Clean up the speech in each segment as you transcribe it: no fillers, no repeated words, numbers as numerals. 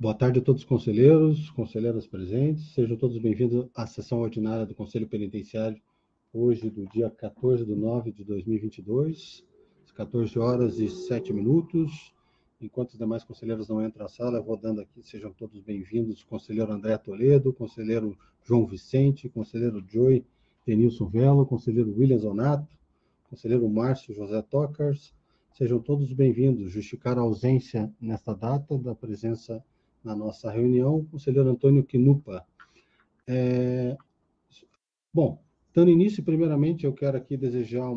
Boa tarde a todos os conselheiros, conselheiras presentes. Sejam todos bem-vindos à sessão ordinária do Conselho Penitenciário, hoje, do dia 14 de nove de 2022, às 14 horas e 7 minutos. Enquanto os demais conselheiros não entram à sala, eu vou dando aqui, sejam todos bem-vindos, conselheiro André Toledo, conselheiro João Vicente, conselheiro Joey Denilson Velo, conselheiro William Zonato, conselheiro Márcio José Tocars. Sejam todos bem-vindos. Justificar a ausência nesta data da presença na nossa reunião, o conselheiro Antônio Quinupa. Bom, dando início, primeiramente, eu quero aqui desejar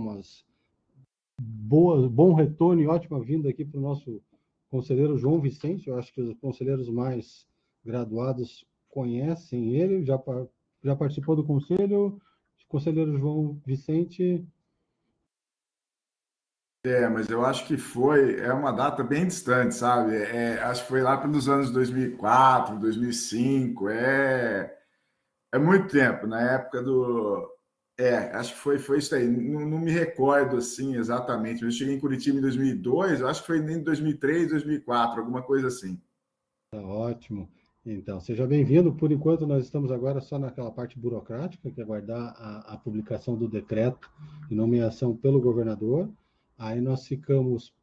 bom retorno e ótima vinda aqui para o nosso conselheiro João Vicente. Eu acho que os conselheiros mais graduados conhecem ele, já participou do conselho. Conselheiro João Vicente. Mas eu acho que é uma data bem distante, sabe? Acho que foi lá pelos anos 2004, 2005, é muito tempo, na época do... acho que foi isso aí, não me recordo assim exatamente, eu cheguei em Curitiba em 2002, eu acho que foi em 2003, 2004, alguma coisa assim. Tá ótimo. Então, seja bem-vindo. Por enquanto, nós estamos agora só naquela parte burocrática, que é aguardar a publicação do decreto de nomeação pelo governador. Aí nós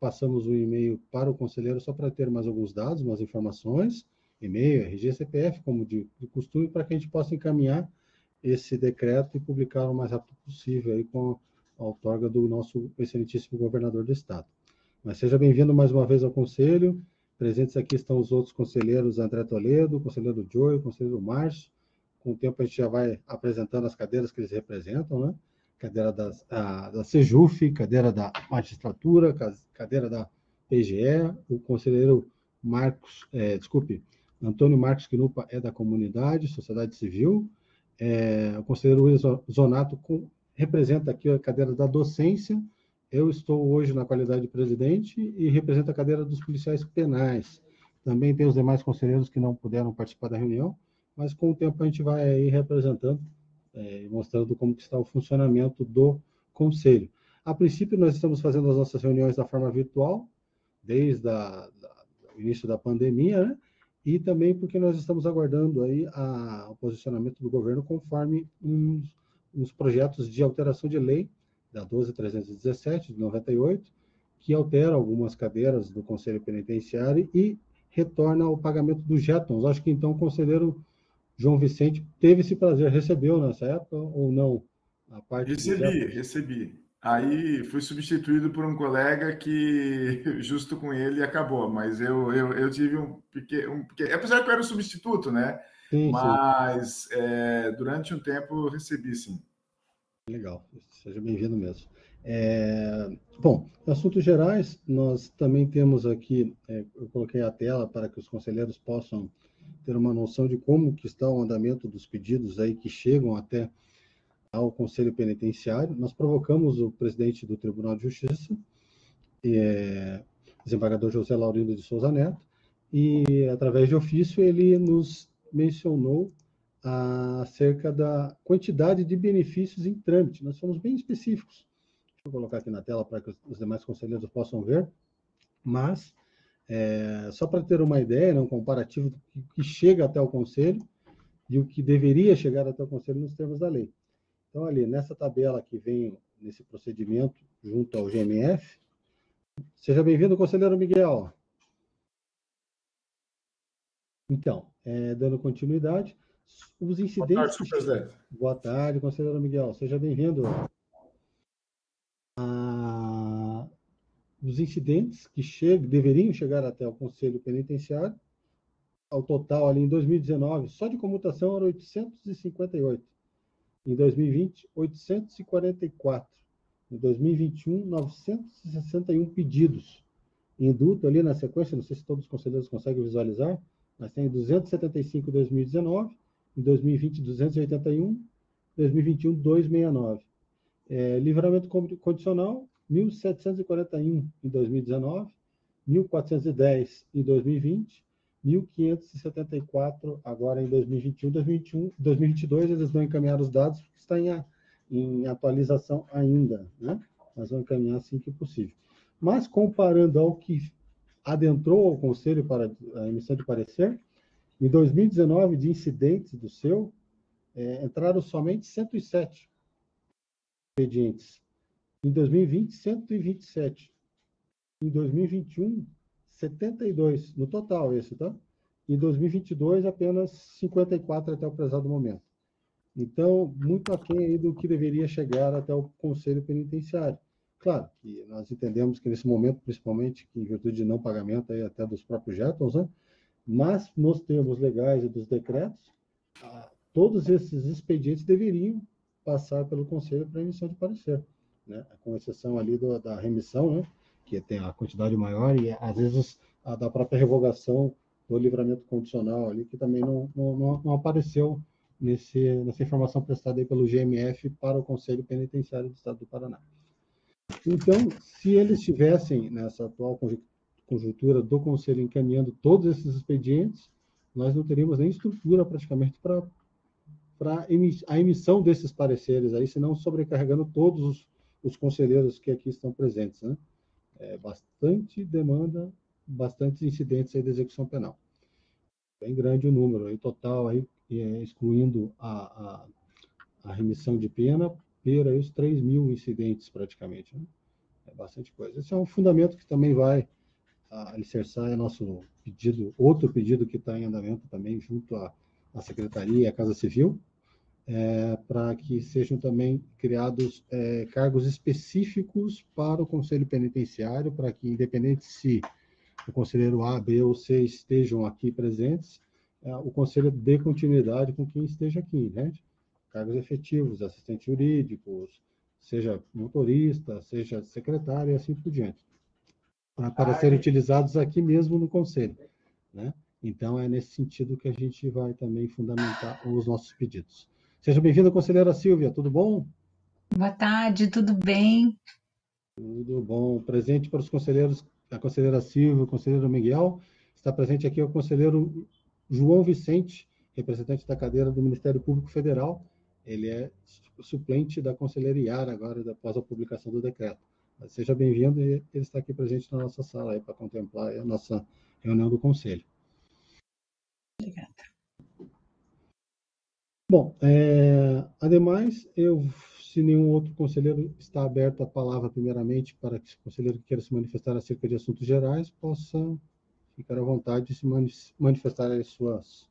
passamos um e-mail para o conselheiro só para ter mais alguns dados, umas informações, e-mail, RG, CPF, como de costume, para que a gente possa encaminhar esse decreto e publicar o mais rápido possível aí com a outorga do nosso excelentíssimo governador do estado. Mas seja bem-vindo mais uma vez ao conselho. Presentes aqui estão os outros conselheiros, André Toledo, conselheiro Joey, conselheiro Márcio. Com o tempo a gente já vai apresentando as cadeiras que eles representam, né? Cadeira da Sejuf, cadeira da magistratura, cadeira da PGE, o conselheiro Antônio Marcos Quinupa é da comunidade, sociedade civil, o conselheiro Wilson Zonato representa aqui a cadeira da docência. Eu estou hoje na qualidade de presidente e represento a cadeira dos policiais penais. Também tem os demais conselheiros que não puderam participar da reunião, mas com o tempo a gente vai aí representando e mostrando como que está o funcionamento do conselho. A princípio, nós estamos fazendo as nossas reuniões da forma virtual, desde o início da pandemia, né? E também porque nós estamos aguardando aí o posicionamento do governo conforme uns projetos de alteração de lei da 12.317, de 98, que altera algumas cadeiras do Conselho Penitenciário e retorna ao pagamento dos jetons. Acho que então o conselheiro João Vicente teve esse prazer, recebeu nessa época ou não? A parte Recebi. Aí fui substituído por um colega que, justo com ele, acabou. Mas eu tive um pequeno... Apesar que eu era o substituto, né? Sim, mas durante um tempo eu recebi, sim. Legal, seja bem-vindo mesmo. Bom, em assuntos gerais, nós também temos aqui, eu coloquei a tela para que os conselheiros possam ter uma noção de como que está o andamento dos pedidos aí que chegam até ao Conselho Penitenciário. Nós provocamos o presidente do Tribunal de Justiça, desembargador José Laurindo de Souza Neto, e através de ofício ele nos mencionou acerca da quantidade de benefícios em trâmite. Nós somos bem específicos. Deixa eu colocar aqui na tela para que os demais conselheiros possam ver, mas só para ter uma ideia, né, um comparativo do que chega até o Conselho e o que deveria chegar até o Conselho nos termos da lei. Então, ali, nessa tabela que vem nesse procedimento junto ao GMF, seja bem-vindo, conselheiro Miguel. Então, dando continuidade, os incidentes... Boa tarde, senhor presidente. Boa tarde, conselheiro Miguel. Seja bem-vindo. Os incidentes que deveriam chegar até o Conselho Penitenciário, ao total ali em 2019, só de comutação eram 858. Em 2020, 844. Em 2021, 961 pedidos. Indulto ali na sequência, não sei se todos os conselheiros conseguem visualizar, mas tem 275 em 2019, em 2020, 281, em 2021, 269. Livramento condicional, 1.741 em 2019, 1.410 em 2020, 1.574 agora em 2021. 2022 eles vão encaminhar os dados, porque está em atualização ainda, né? Mas vão encaminhar assim que possível. Mas comparando ao que adentrou ao Conselho para a emissão de parecer, Em 2019, de incidentes do seu, entraram somente 107 expedientes. Em 2020, 127. Em 2021, 72. No total, esse, tá? Em 2022, apenas 54 até o prezado momento. Então, muito aquém aí do que deveria chegar até o Conselho Penitenciário. Claro que nós entendemos que nesse momento, principalmente, que em virtude de não pagamento aí até dos próprios jetons, né? Mas nos termos legais e dos decretos, todos esses expedientes deveriam passar pelo Conselho para emissão de parecer, né? Com exceção ali da remissão, né? Que tem a quantidade maior e às vezes a da própria revogação do livramento condicional ali, que também não apareceu nessa informação prestada aí pelo GMF para o Conselho Penitenciário do Estado do Paraná. Então, se eles estivessem nessa atual conjuntura do Conselho encaminhando todos esses expedientes, nós não teríamos nem estrutura praticamente para a emissão desses pareceres aí, senão sobrecarregando todos os conselheiros que aqui estão presentes, né? Bastante demanda, bastantes incidentes aí de execução penal. Bem grande o número, em total, aí, excluindo a remissão de pena, ter aí os 3.000 incidentes praticamente, né? É bastante coisa. Esse é um fundamento que também vai alicerçar nosso pedido, outro pedido que está em andamento também, junto à Secretaria e à Casa Civil, para que sejam também criados cargos específicos para o Conselho Penitenciário, para que, independente se o conselheiro A, B ou C estejam aqui presentes, o Conselho dê continuidade com quem esteja aqui, né? Cargos efetivos, assistentes jurídicos, seja motorista, seja secretário e assim por diante, para serem utilizados aqui mesmo no Conselho, né? Então, é nesse sentido que a gente vai também fundamentar os nossos pedidos. Seja bem-vinda, conselheira Silvia, tudo bom? Boa tarde, tudo bem? Tudo bom. Presente para os conselheiros, a conselheira Silvia, o conselheiro Miguel. Está presente aqui o conselheiro João Vicente, representante da cadeira do Ministério Público Federal. Ele é suplente da conselheira Yara, agora, após a publicação do decreto. Mas seja bem-vindo e ele está aqui presente na nossa sala para contemplar a nossa reunião do Conselho. Obrigada. Bom, ademais, se nenhum outro conselheiro está aberto a palavra, primeiramente, para que o conselheiro que queira se manifestar acerca de assuntos gerais possa ficar à vontade de se manifestar aí seus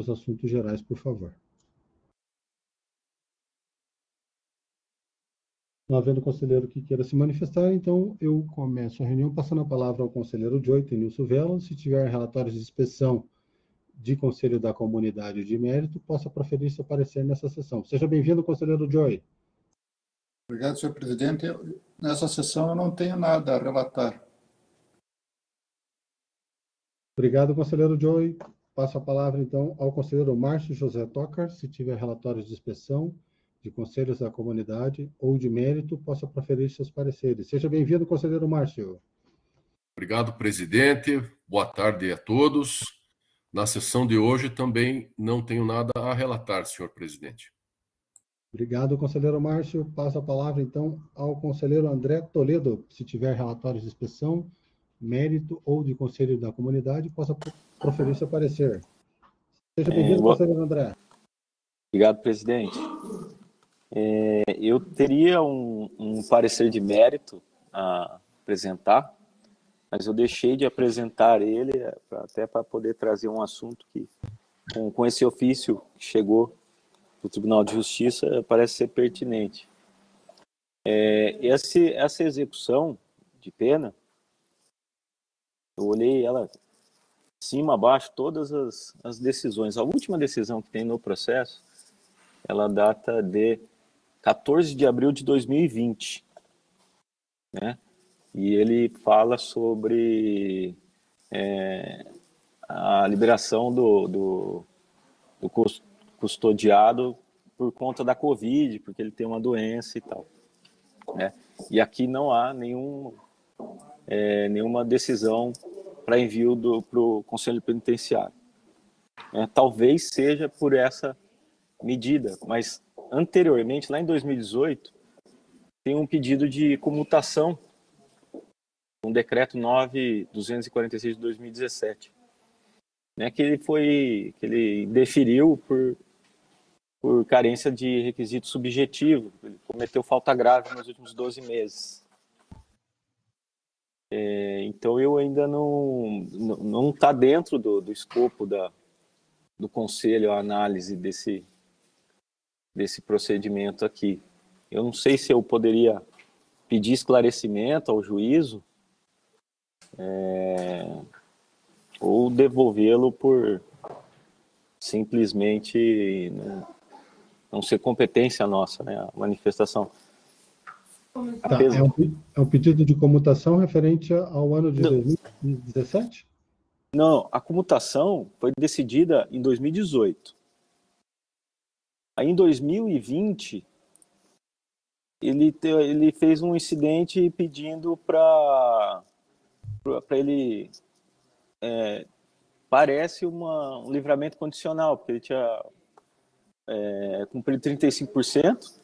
assuntos gerais, por favor. Não havendo conselheiro que queira se manifestar, então eu começo a reunião passando a palavra ao conselheiro Joy Tenilson Vela. Se tiver relatórios de inspeção de Conselho da Comunidade de Mérito, possa proferir seu parecer nessa sessão. Seja bem-vindo, conselheiro Joy. Obrigado, senhor presidente. Nessa sessão eu não tenho nada a relatar. Obrigado, conselheiro Joy. Passo a palavra, então, ao conselheiro Márcio José Tocar. Se tiver relatórios de inspeção de conselhos da comunidade ou de mérito, possa proferir seus pareceres. Seja bem-vindo, conselheiro Márcio. Obrigado, presidente. Boa tarde a todos. Na sessão de hoje também não tenho nada a relatar, senhor presidente. Obrigado, conselheiro Márcio. Passo a palavra, então, ao conselheiro André Toledo. Se tiver relatórios de inspeção, mérito ou de conselho da comunidade, possa proferir seu parecer. Seja bem-vindo, conselheiro André. Obrigado, presidente. Eu teria um parecer de mérito a apresentar, mas eu deixei de apresentar ele até para poder trazer um assunto que, com esse ofício que chegou do Tribunal de Justiça, parece ser pertinente. Essa execução de pena, eu olhei ela cima a baixo, todas as decisões. A última decisão que tem no processo, ela data de 14 de abril de 2020, né? E ele fala sobre a liberação do custodiado por conta da Covid, porque ele tem uma doença e tal, né? E aqui não há nenhuma decisão para envio para o Conselho Penitenciário. Talvez seja por essa medida, mas anteriormente, lá em 2018, tem um pedido de comutação, um decreto 9.246 de 2017, né, que ele deferiu por carência de requisito subjetivo. Ele cometeu falta grave nos últimos 12 meses. Então, eu ainda não está dentro do escopo do conselho a análise desse procedimento aqui. Eu não sei se eu poderia pedir esclarecimento ao juízo ou devolvê-lo por simplesmente não ser competência nossa, né, a manifestação. Tá, é um pedido de comutação referente ao ano de 2017? Não, a comutação foi decidida em 2018. Aí, em 2020, ele fez um incidente pedindo para ele... parece um livramento condicional, porque ele tinha cumprido 35%,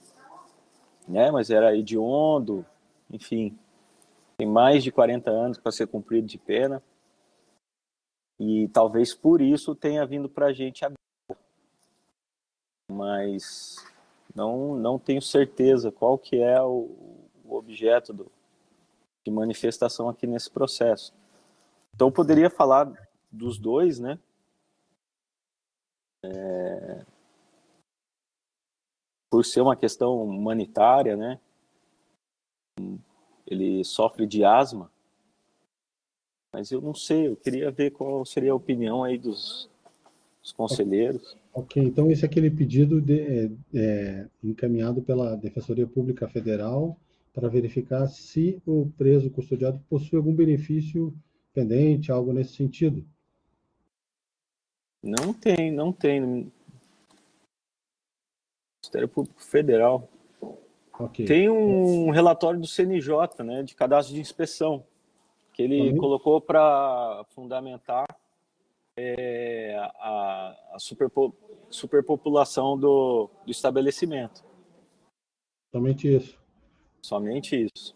né, mas era hediondo, enfim, tem mais de 40 anos para ser cumprido de pena, e talvez por isso tenha vindo para a gente agora. Mas não tenho certeza qual que é o objeto de manifestação aqui nesse processo. Então, eu poderia falar dos dois, né? Por ser uma questão humanitária, né? Ele sofre de asma, mas eu não sei, eu queria ver qual seria a opinião aí dos conselheiros. Ok, então esse é aquele pedido encaminhado pela Defensoria Pública Federal para verificar se o preso custodiado possui algum benefício pendente, algo nesse sentido. Não tem. Ministério Público Federal. Okay. Tem um relatório do CNJ, né, de cadastro de inspeção, que ele colocou para fundamentar a superpopulação do estabelecimento. Somente isso? Somente isso.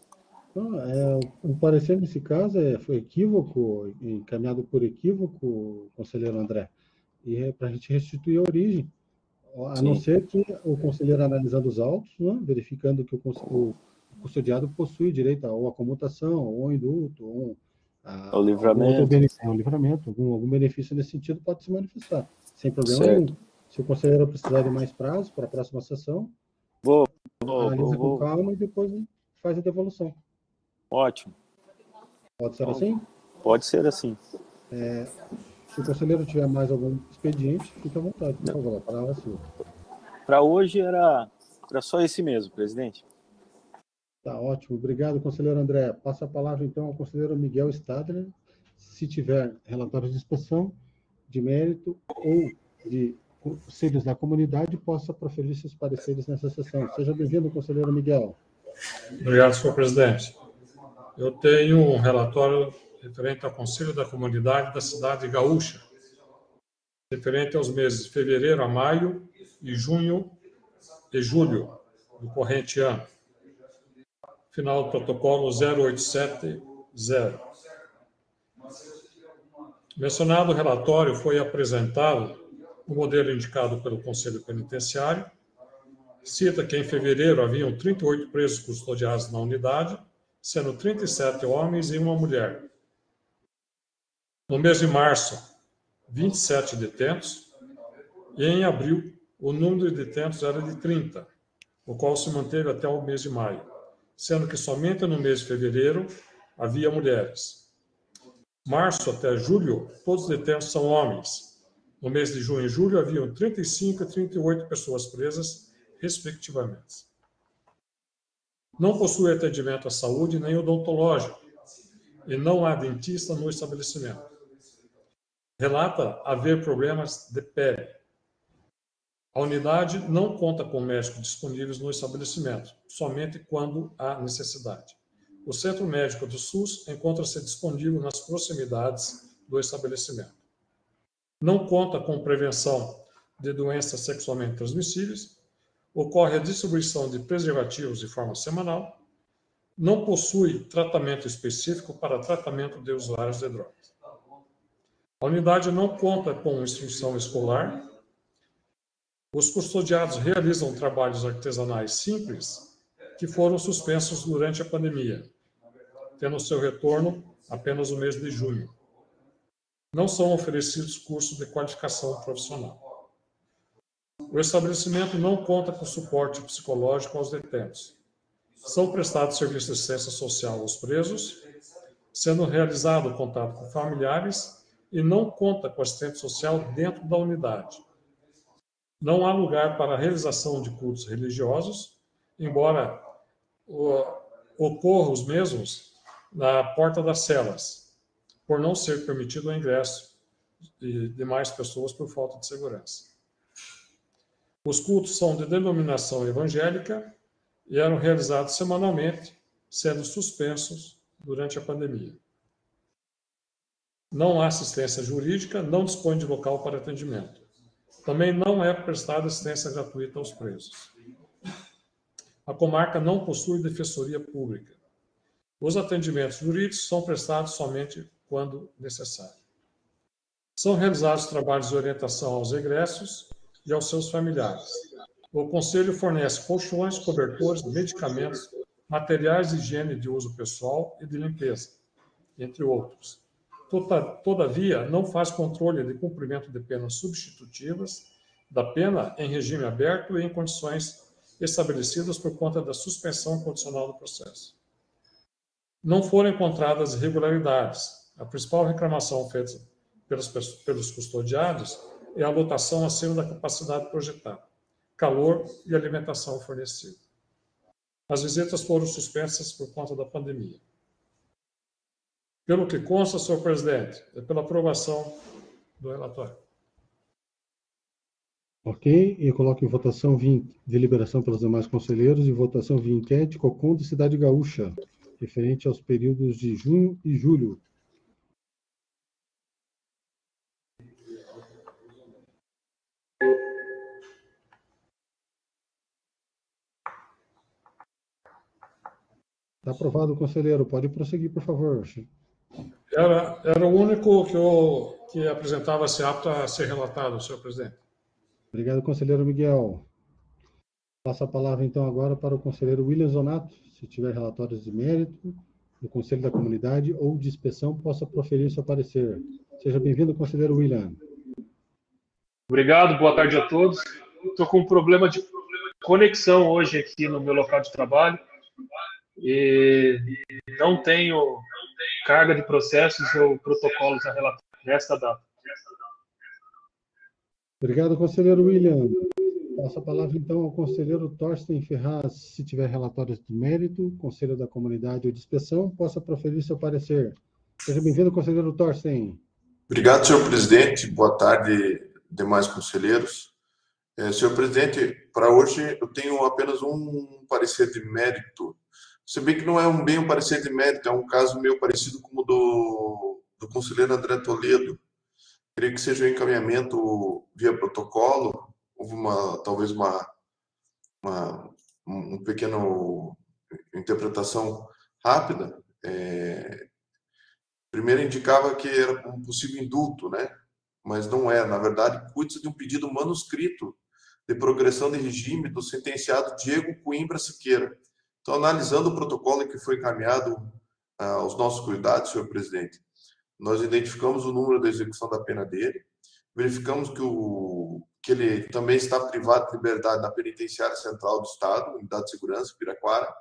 O parecer nesse caso foi equívoco, encaminhado por equívoco, conselheiro André, e é para a gente restituir a origem. A não ser que o conselheiro, analisando os autos, né, verificando que o custodiado possui direito ou à comutação, ou ao indulto, ou ao livramento. Algum benefício nesse sentido pode se manifestar, sem problema nenhum. Se o conselheiro precisar de mais prazo para a próxima sessão, analisa com calma e depois faz a devolução. Ótimo. Pode ser assim? Pode ser assim. Se o conselheiro tiver mais algum expediente, fique à vontade, por favor, a palavra é sua. Para hoje era só esse mesmo, presidente. Tá, ótimo. Obrigado, conselheiro André. Passa a palavra, então, ao conselheiro Miguel Stadler, se tiver relatórios de inspeção, de mérito ou de conselhos da comunidade, possa proferir seus pareceres nessa sessão. Seja bem-vindo, conselheiro Miguel. Obrigado, senhor presidente. Eu tenho um relatório referente ao Conselho da Comunidade da cidade Gaúcha, referente aos meses de fevereiro a maio e junho e julho do corrente ano. Final do protocolo 0870. Mencionado relatório foi apresentado no modelo indicado pelo Conselho Penitenciário. Cita que em fevereiro haviam 38 presos custodiados na unidade, sendo 37 homens e uma mulher. No mês de março, 27 detentos, e em abril, o número de detentos era de 30, o qual se manteve até o mês de maio, sendo que somente no mês de fevereiro havia mulheres. Março até julho, todos os detentos são homens. No mês de junho e julho, haviam 35 e 38 pessoas presas, respectivamente. Não possui atendimento à saúde nem odontológico, e não há dentista no estabelecimento. Relata haver problemas de pele. A unidade não conta com médicos disponíveis no estabelecimento, somente quando há necessidade. O Centro Médico do SUS encontra-se disponível nas proximidades do estabelecimento. Não conta com prevenção de doenças sexualmente transmissíveis. Ocorre a distribuição de preservativos de forma semanal. Não possui tratamento específico para tratamento de usuários de drogas. A unidade não conta com instrução escolar. Os custodiados realizam trabalhos artesanais simples que foram suspensos durante a pandemia, tendo seu retorno apenas no mês de junho. Não são oferecidos cursos de qualificação profissional. O estabelecimento não conta com suporte psicológico aos detentos. São prestados serviços de assistência social aos presos, sendo realizado o contato com familiares e não conta com assistente social dentro da unidade. Não há lugar para a realização de cultos religiosos, embora ocorram os mesmos na porta das celas, por não ser permitido o ingresso de demais pessoas por falta de segurança. Os cultos são de denominação evangélica e eram realizados semanalmente, sendo suspensos durante a pandemia. Não há assistência jurídica, não dispõe de local para atendimento. Também não é prestada assistência gratuita aos presos. A comarca não possui defensoria pública. Os atendimentos jurídicos são prestados somente quando necessário. São realizados trabalhos de orientação aos egressos e aos seus familiares. O Conselho fornece colchões, cobertores, medicamentos, materiais de higiene de uso pessoal e de limpeza, entre outros. Todavia, não faz controle de cumprimento de penas substitutivas da pena em regime aberto e em condições estabelecidas por conta da suspensão condicional do processo. Não foram encontradas irregularidades. A principal reclamação feita pelos custodiados é a lotação acima da capacidade projetada, calor e alimentação fornecida. As visitas foram suspensas por conta da pandemia. Pelo que consta, senhor presidente, é pela aprovação do relatório. Ok, e coloco em votação via deliberação pelos demais conselheiros e votação via enquete COCOM de Cidade Gaúcha, referente aos períodos de junho e julho. Está aprovado, conselheiro. Pode prosseguir, por favor. Era o único que apresentava-se apto a ser relatado, senhor presidente. Obrigado, conselheiro Miguel. Passo a palavra, então, agora para o conselheiro William Zonato. Se tiver relatórios de mérito do Conselho da Comunidade ou de inspeção, possa proferir seu parecer. Seja bem-vindo, conselheiro William. Obrigado, boa tarde a todos. Estou com um problema de conexão hoje aqui no meu local de trabalho e não tenho carga de processos ou protocolos a relatar nesta data. Obrigado, conselheiro William. Passo a palavra, então, ao conselheiro Thorsten Ferraz. Se tiver relatórios de mérito, Conselho da Comunidade ou de inspeção, possa proferir seu parecer. Seja bem-vindo, conselheiro Thorsten. Obrigado, senhor presidente. Boa tarde, demais conselheiros. Senhor presidente, para hoje eu tenho apenas um parecer de mérito. Se bem que não é bem um parecer de mérito, é um caso meio parecido com o do conselheiro André Toledo. Creio que seja um encaminhamento via protocolo. Houve talvez uma pequena interpretação rápida. Primeiro indicava que era um possível indulto, né? Mas não é. Na verdade, cuida-se de um pedido manuscrito de progressão de regime do sentenciado Diego Coimbra Siqueira. Então, analisando o protocolo que foi encaminhado aos nossos cuidados, senhor presidente, nós identificamos o número da execução da pena dele, verificamos que ele também está privado de liberdade na Penitenciária Central do Estado, Unidade de Segurança, Piraquara,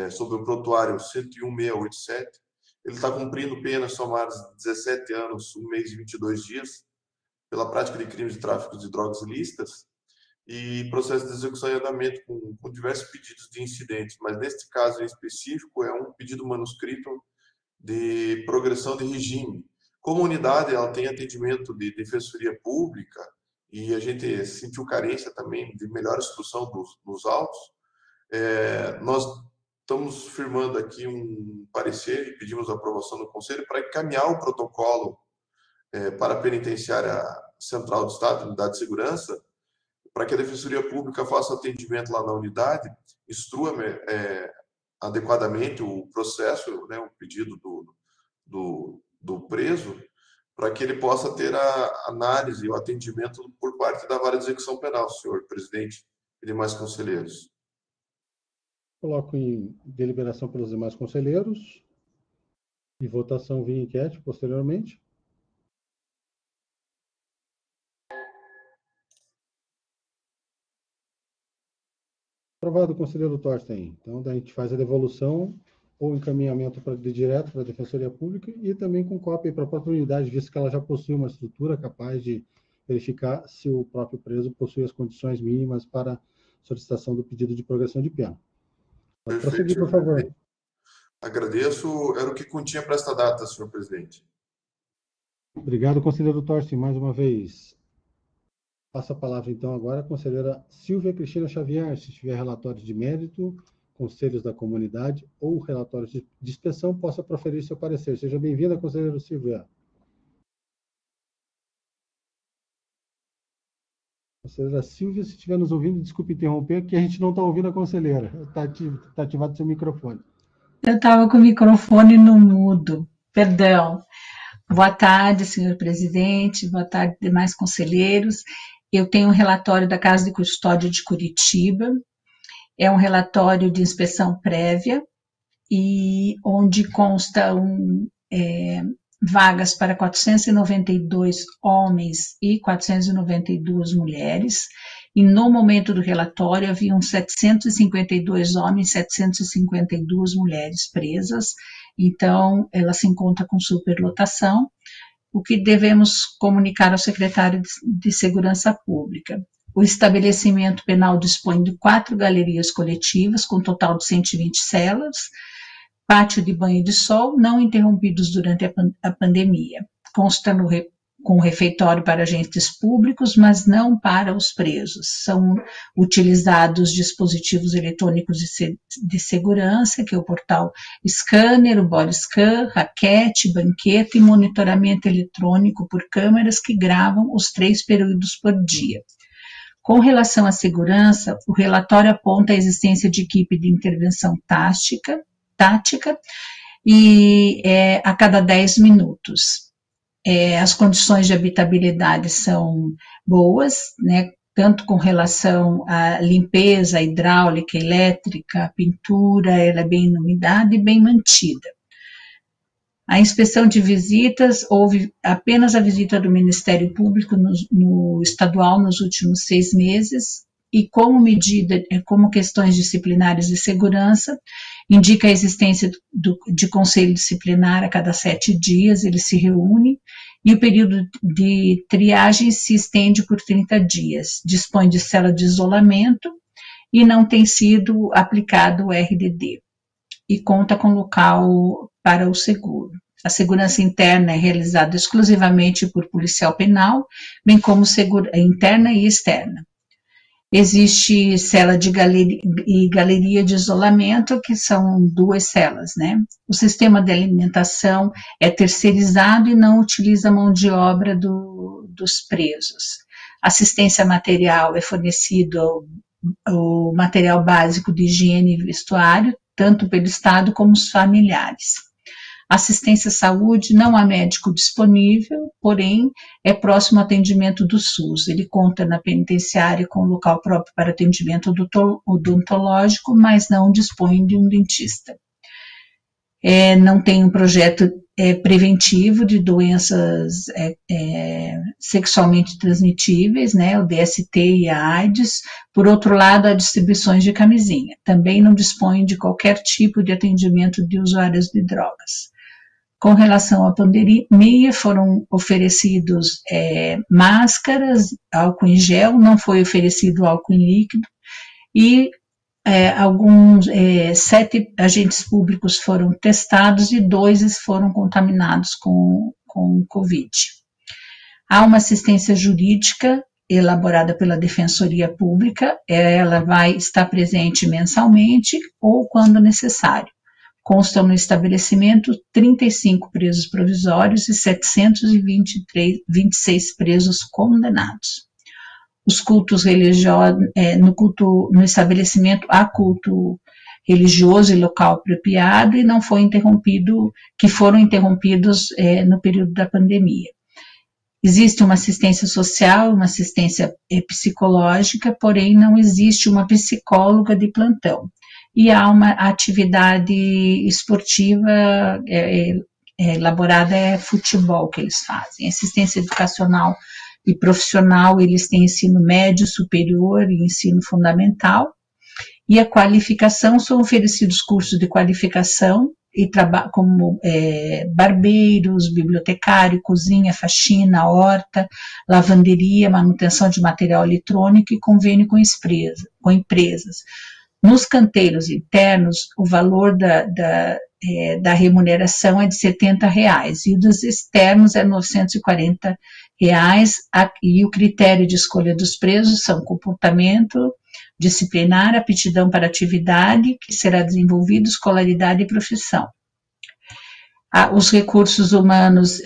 sob o prontuário 101687. Ele está cumprindo penas somadas de 17 anos, 1 mês e 22 dias, pela prática de crimes de tráfico de drogas ilícitas, e processo de execução em andamento com diversos pedidos de incidentes, mas neste caso em específico é um pedido manuscrito de progressão de regime. Como unidade, ela tem atendimento de defensoria pública e a gente sentiu carência também de melhor instrução dos autos. Nós estamos firmando aqui um parecer e pedimos a aprovação do Conselho para encaminhar o protocolo para a Penitenciária Central do Estado, Unidade de Segurança, para que a Defensoria Pública faça atendimento lá na unidade, instrua adequadamente o processo, né, o pedido do preso, para que ele possa ter a análise e o atendimento por parte da Vara de Execução Penal, senhor presidente e demais conselheiros. Coloco em deliberação pelos demais conselheiros e votação via enquete posteriormente. Aprovado, conselheiro Thorsten. Então, daí a gente faz a devolução ou encaminhamento direto para a Defensoria Pública e também com cópia para a própria unidade, visto que ela já possui uma estrutura capaz de verificar se o próprio preso possui as condições mínimas para solicitação do pedido de progressão de pena. Pode prosseguir, por favor. Agradeço. Era o que continha para esta data, senhor presidente. Obrigado, conselheiro Thorsten, mais uma vez. Passo a palavra, então, agora à conselheira Silvia Cristina Xavier, se tiver relatórios de mérito, conselhos da comunidade ou relatórios de inspeção, possa proferir seu parecer. Seja bem-vinda, conselheira Silvia. Conselheira Silvia, se estiver nos ouvindo, desculpe interromper, que a gente não está ouvindo a conselheira. Está ativado seu microfone. Eu estava com o microfone no mudo, perdão. Boa tarde, senhor presidente, boa tarde, demais conselheiros. Eu tenho um relatório da Casa de Custódia de Curitiba, é um relatório de inspeção prévia, e onde constam vagas para 492 homens e 492 mulheres, e no momento do relatório haviam 752 homens e 752 mulheres presas, então ela se encontra com superlotação, o que devemos comunicar ao secretário de Segurança Pública. O estabelecimento penal dispõe de 4 galerias coletivas, com total de 120 celas, pátio de banho de sol, não interrompidos durante a pandemia. Consta com refeitório para agentes públicos, mas não para os presos. São utilizados dispositivos eletrônicos de segurança, que é o portal scanner, o body scan, raquete, banqueta e monitoramento eletrônico por câmeras que gravam os 3 períodos por dia. Com relação à segurança, o relatório aponta a existência de equipe de intervenção tática e a cada 10 minutos. As condições de habitabilidade são boas, né, tanto com relação à limpeza hidráulica, elétrica, a pintura, ela é bem iluminada e bem mantida. A inspeção de visitas, houve apenas a visita do Ministério Público no estadual nos últimos 6 meses, e como medida, como questões disciplinares de segurança, indica a existência de conselho disciplinar a cada 7 dias, ele se reúne, e o período de triagem se estende por 30 dias, dispõe de cela de isolamento e não tem sido aplicado o RDD, e conta com local para o seguro. A segurança interna é realizada exclusivamente por policial penal, bem como interna e externa. Existe cela de galeria de isolamento, que são 2 celas, né? O sistema de alimentação é terceirizado e não utiliza a mão de obra dos presos. Assistência material é fornecido o material básico de higiene e vestuário, tanto pelo Estado como os familiares. Assistência à saúde, não há médico disponível, porém é próximo ao atendimento do SUS. Ele conta na penitenciária com local próprio para atendimento odontológico, mas não dispõe de um dentista. Não tem um projeto preventivo de doenças sexualmente transmitíveis, né, o DST e a AIDS. Por outro lado, há distribuições de camisinha. Também não dispõe de qualquer tipo de atendimento de usuários de drogas. Com relação à pandemia, foram oferecidos máscaras, álcool em gel, não foi oferecido álcool em líquido, e alguns 7 agentes públicos foram testados e 2 foram contaminados com Covid. Há uma assistência jurídica elaborada pela Defensoria Pública, ela vai estar presente mensalmente ou quando necessário. Constam no estabelecimento 35 presos provisórios e 726 presos condenados. Os cultos religiosos, no estabelecimento há culto religioso e local apropriado e não foi interrompido, que foram interrompidos no período da pandemia. Existe uma assistência social, uma assistência psicológica, porém não existe uma psicóloga de plantão. E há uma atividade esportiva elaborada, é futebol que eles fazem. Assistência educacional e profissional, eles têm ensino médio, superior e ensino fundamental. E a qualificação, são oferecidos cursos de qualificação, e como barbeiros, bibliotecário, cozinha, faxina, horta, lavanderia, manutenção de material eletrônico e convênio com empresas. Nos canteiros internos, o valor da remuneração é de R$70, e o dos externos é R$940, e o critério de escolha dos presos são comportamento disciplinar, aptidão para atividade, que será desenvolvido, escolaridade e profissão. Os recursos humanos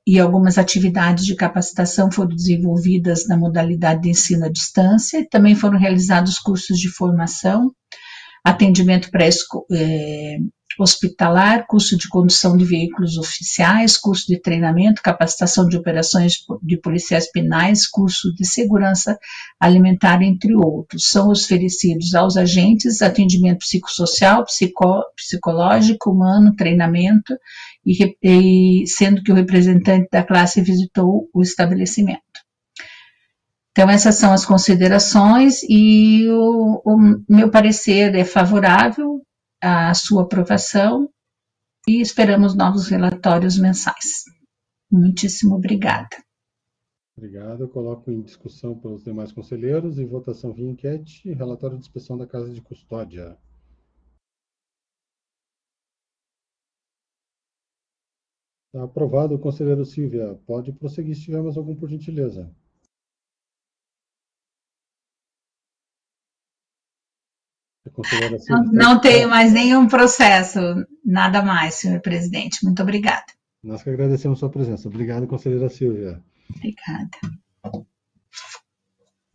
e algumas atividades de capacitação foram desenvolvidas na modalidade de ensino à distância, e também foram realizados cursos de formação, atendimento pré-hospitalar, curso de condução de veículos oficiais, curso de treinamento, capacitação de operações de policiais penais, curso de segurança alimentar, entre outros. São oferecidos aos agentes atendimento psicossocial, psicológico, humano, treinamento, e sendo que o representante da classe visitou o estabelecimento. Então, essas são as considerações, e o meu parecer é favorável à sua aprovação, e esperamos novos relatórios mensais. Muitíssimo obrigada. Obrigado. Eu coloco em discussão pelos demais conselheiros, em votação via enquete, relatório de inspeção da Casa de Custódia. Está aprovado. Conselheiro Silvia, pode prosseguir se tiver mais algum, por gentileza. Não tenho mais nenhum processo, nada mais, senhor presidente. Muito obrigada. Nós que agradecemos a sua presença. Obrigado, conselheira Silvia. Obrigada.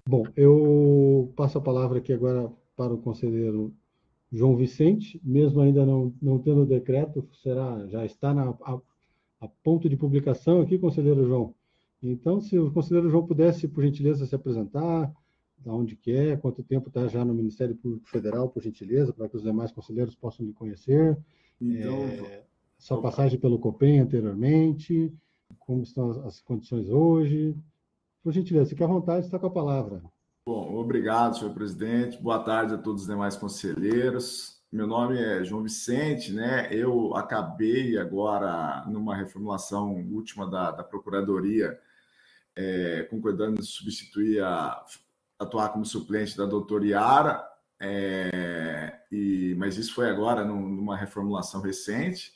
Bom, eu passo a palavra aqui agora para o conselheiro João Vicente, mesmo ainda não tendo o decreto, já está a ponto de publicação aqui, conselheiro João. Então, se o conselheiro João pudesse, por gentileza, se apresentar, da onde quer, quanto tempo está já no Ministério Público Federal, por gentileza, para que os demais conselheiros possam lhe conhecer. Então, sua passagem pelo COPEN anteriormente, como estão as condições hoje. Por gentileza, fique à vontade, está com a palavra. Bom, obrigado, senhor presidente. Boa tarde a todos os demais conselheiros. Meu nome é João Vicente, né? Eu acabei agora numa reformulação última da Procuradoria, concordando em substituir atuar como suplente da doutora Yara, mas isso foi agora numa reformulação recente.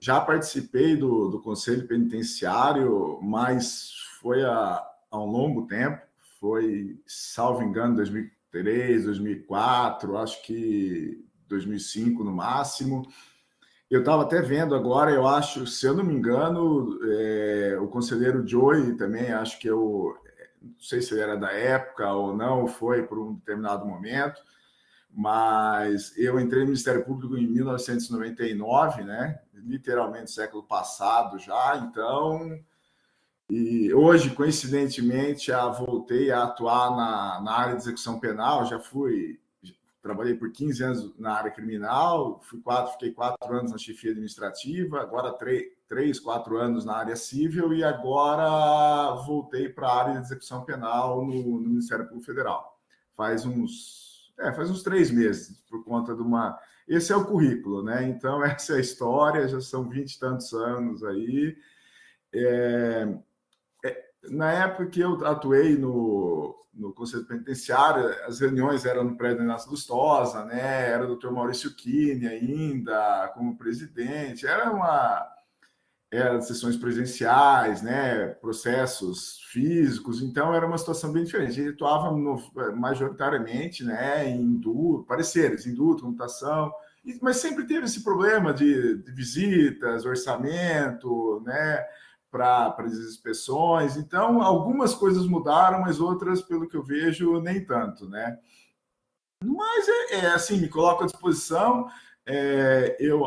Já participei do Conselho Penitenciário, mas foi há um longo tempo, foi, salvo engano, 2003, 2004, acho que 2005 no máximo. Eu estava até vendo agora, eu acho, se eu não me engano, o conselheiro Joey também, acho que não sei se ele era da época ou não, foi por um determinado momento, mas eu entrei no Ministério Público em 1999, né? Literalmente século passado já, então, e hoje, coincidentemente, voltei a atuar na área de execução penal, trabalhei por 15 anos na área criminal, fiquei 4 anos na chefia administrativa, agora 4 anos na área civil, e agora voltei para a área de execução penal no Ministério Público Federal. Faz uns 3 meses, por conta de uma... Esse é o currículo, né? Então, essa é a história, já são 20 e tantos anos aí. Na época que eu atuei no Conselho Penitenciário, as reuniões eram no prédio Inácio Lustosa, né? Era o Dr. Maurício Kine ainda como presidente, eram sessões presenciais, né? Processos físicos, então era uma situação bem diferente. A gente atuava majoritariamente, né? Em indulto, pareceres, indulto, computação, mas sempre teve esse problema de visitas, orçamento, né? Para as inspeções. Então, algumas coisas mudaram, mas outras, pelo que eu vejo, nem tanto, né? Mas assim, me coloco à disposição.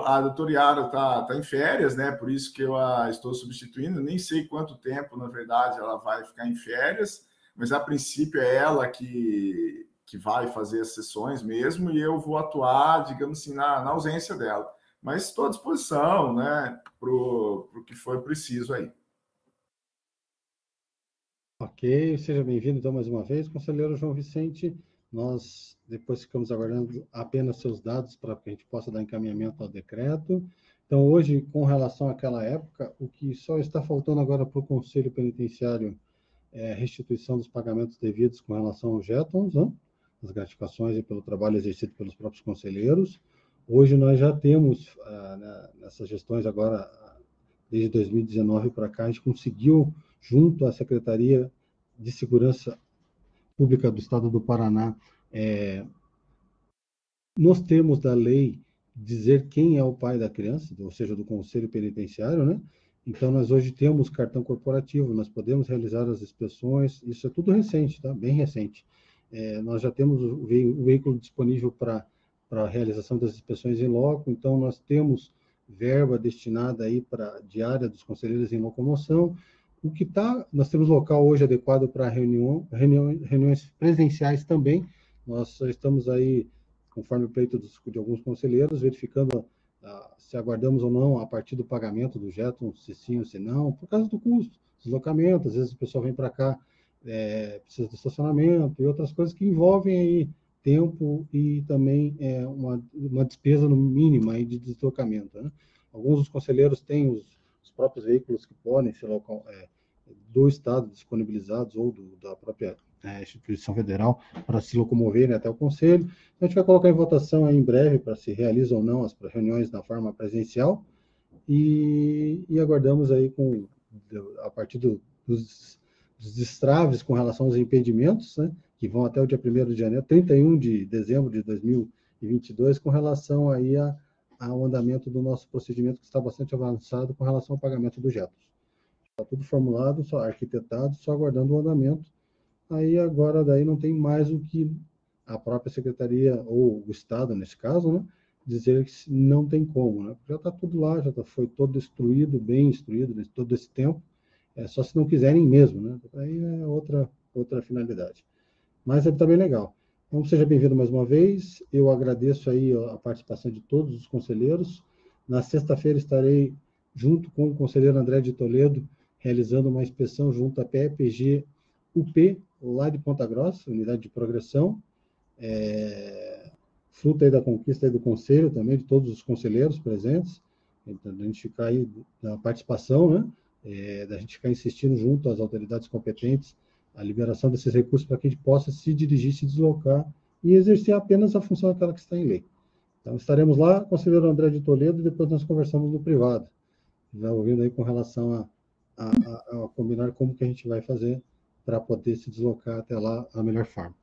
a doutora Yara está em férias, né? Por isso que eu a estou substituindo. Nem sei quanto tempo, na verdade, ela vai ficar em férias, mas a princípio é ela que vai fazer as sessões mesmo, e eu vou atuar, digamos assim, na ausência dela. Mas estou à disposição, né, para o que for preciso aí. Ok, seja bem-vindo então mais uma vez, conselheiro João Vicente. Nós depois ficamos aguardando apenas seus dados para que a gente possa dar encaminhamento ao decreto. Então, hoje, com relação àquela época, o que só está faltando agora para o Conselho Penitenciário é a restituição dos pagamentos devidos com relação aos jetons, né? As gratificações e pelo trabalho exercido pelos próprios conselheiros. Hoje nós já temos, nessas gestões agora, desde 2019 para cá, a gente conseguiu, junto à Secretaria de Segurança Pública do Estado do Paraná, nos termos da lei, dizer quem é o pai da criança, ou seja, do Conselho Penitenciário, né? Então, nós hoje temos cartão corporativo, nós podemos realizar as inspeções, isso é tudo recente, tá? Bem recente. Nós já temos o veículo disponível para a realização das inspeções em loco, então nós temos verba destinada aí para diária dos conselheiros em locomoção. Nós temos local hoje adequado para reuniões presenciais também. Nós só estamos aí, conforme o pleito de alguns conselheiros, verificando se aguardamos ou não a partir do pagamento do jeton, se sim ou se não, por causa do custo, deslocamento, às vezes o pessoal vem para cá, precisa de estacionamento e outras coisas que envolvem aí tempo e também uma despesa no mínimo aí de deslocamento, né? Alguns dos conselheiros têm os próprios veículos que podem ser do Estado disponibilizados ou da própria instituição federal para se locomoverem até o Conselho. Então, a gente vai colocar em votação aí em breve para se realizar ou não as reuniões na forma presencial e aguardamos aí a partir dos destraves com relação aos impedimentos, né, que vão até o dia 1º de janeiro, 31 de dezembro de 2022, com relação aí ao andamento do nosso procedimento, que está bastante avançado com relação ao pagamento do jetos. Está tudo formulado, só arquitetado, só aguardando o andamento. Aí agora daí não tem mais o que a própria secretaria, ou o Estado, nesse caso, né, dizer que não tem como, né? Já está tudo lá, foi todo instruído, bem instruído, todo esse tempo. Só se não quiserem mesmo, né? Aí é outra finalidade. Mas está bem legal. Então, seja bem-vindo mais uma vez. Eu agradeço aí a participação de todos os conselheiros. Na sexta-feira estarei junto com o conselheiro André de Toledo, realizando uma inspeção junto à PEPG UP, lá de Ponta Grossa, unidade de progressão, fruto aí da conquista aí do conselho também, de todos os conselheiros presentes, então, a gente ficar aí na participação, né? Da gente ficar insistindo junto às autoridades competentes a liberação desses recursos para que a gente possa se dirigir, se deslocar e exercer apenas a função aquela que está em lei. Então, estaremos lá, conselheiro André de Toledo, e depois nós conversamos no privado, já ouvindo aí com relação a combinar como que a gente vai fazer para poder se deslocar até lá da melhor forma.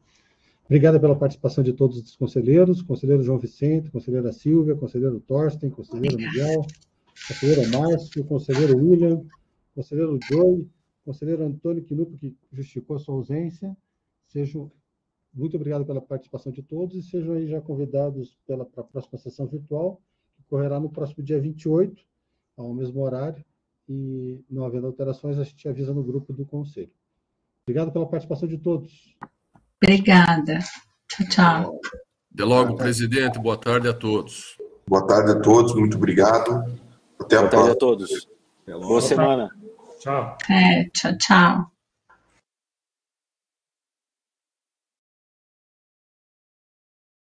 Obrigado pela participação de todos os conselheiros, conselheiro João Vicente, conselheira Silvia, conselheiro Torsten, conselheiro Miguel, conselheiro Márcio, conselheiro William, conselheiro Joey, conselheiro Antônio Quinupo, que justificou a sua ausência. Muito obrigado pela participação de todos e sejam aí já convidados para a próxima sessão virtual, que ocorrerá no próximo dia 28, ao mesmo horário, e não havendo alterações, a gente avisa no grupo do Conselho. Obrigado pela participação de todos. Obrigada. Tchau, tchau. Até logo, presidente. Boa tarde a todos. Boa tarde a todos, muito obrigado. Até a próxima. Boa tarde a todos. Boa semana. Tchau. Tchau, tchau.